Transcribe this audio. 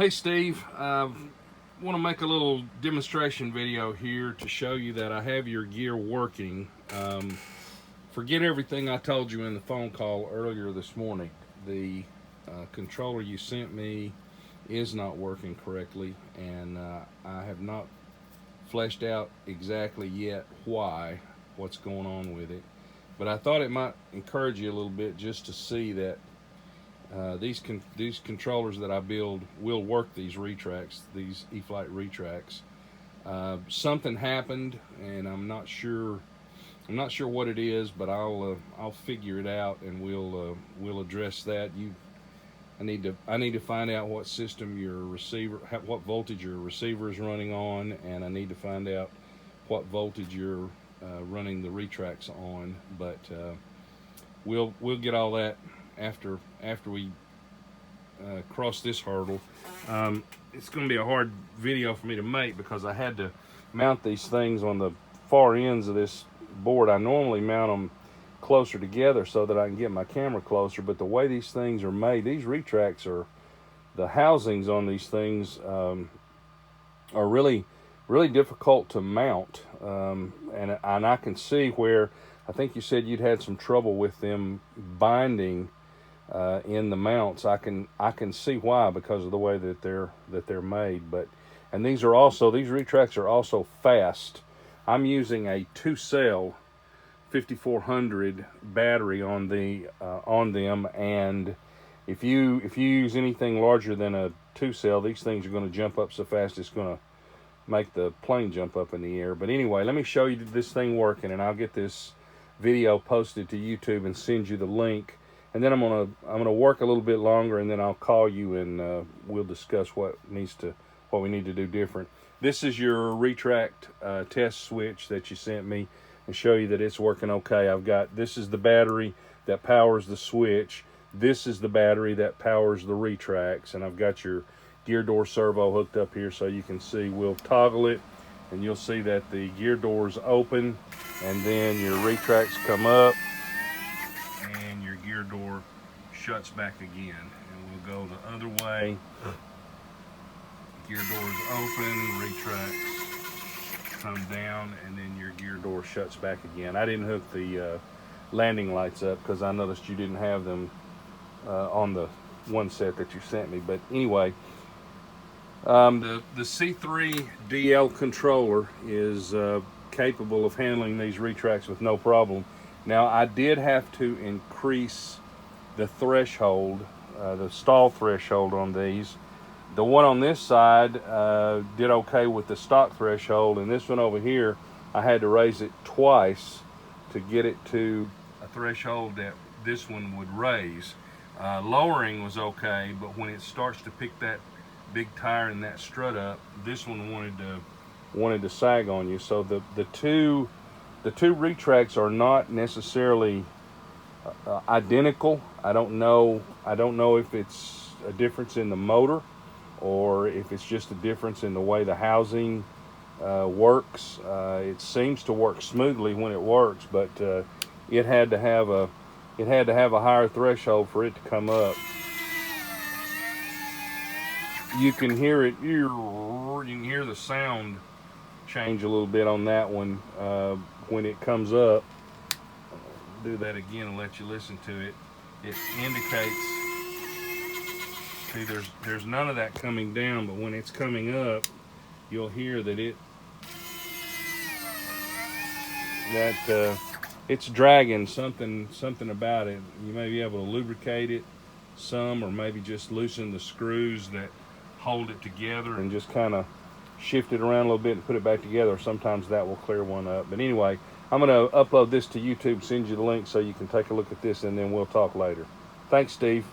Hey Steve, I want to make a little demonstration video here to show you that I have your gear working. Forget everything I told you in the phone call earlier this morning. The controller you sent me is not working correctly, and I have not fleshed out exactly yet what's going on with it. But I thought it might encourage you a little bit just to see that these controllers that I build will work these retracts, these eFlite retracts. Something happened, and I'm not sure what it is, but I'll figure it out, and we'll address that. I need to find out what system your receiver, what voltage your receiver is running on, and I need to find out what voltage you're running the retracts on. But we'll get all that after we cross this hurdle. It's going to be a hard video for me to make because I had to mount these things on the far ends of this board. I normally mount them closer together so that I can get my camera closer, but the way these things are made, these retracts the housings on these things are really difficult to mount, and I can see where I think you said you'd had some trouble with them binding in the mounts. I can see why, because of the way that they're made. And these retracts are also fast. I'm using a 2-cell 5400 battery on them, and if you use anything larger than a 2-cell, these things are going to jump up so fast it's going to make the plane jump up in the air. But anyway, let me show you this thing working, and I'll get this video posted to YouTube and send you the link. And then I'm gonna work a little bit longer, and then I'll call you and we'll discuss what we need to do different. This is your retract test switch that you sent me, and show you that it's working okay. This is the battery that powers the switch. This is the battery that powers the retracts, and I've got your gear door servo hooked up here so you can see. We'll toggle it, and you'll see that the gear doors open, and then your retracts come up, and your gear door shuts back again. And we'll go the other way. Gear doors open, retracts come down, and then your gear door shuts back again. I didn't hook the landing lights up because I noticed you didn't have them on the one set that you sent me. But anyway, the C3DL controller is capable of handling these retracts with no problem. Now, I did have to increase the threshold, the stall threshold on these. The one on this side did okay with the stock threshold, and this one over here, I had to raise it twice to get it to a threshold that this one would raise. Lowering was okay, but when it starts to pick that big tire and that strut up, this one wanted to sag on you. So the two retracts are not necessarily identical. I don't know if it's a difference in the motor, or if it's just a difference in the way the housing works. It seems to work smoothly when it works, but it had to have a higher threshold for it to come up. You can hear it. You can hear the sound change a little bit on that one when it comes up. I'll do that again and let you listen to it. It indicates. See, there's none of that coming down, but when it's coming up, you'll hear that it's dragging something about it. You may be able to lubricate it some, or maybe just loosen the screws that hold it together and just kind of shift it around a little bit and put it back together. Sometimes that will clear one up. But anyway, I'm going to upload this to YouTube, send you the link so you can take a look at this, and then we'll talk later. Thanks, Steve.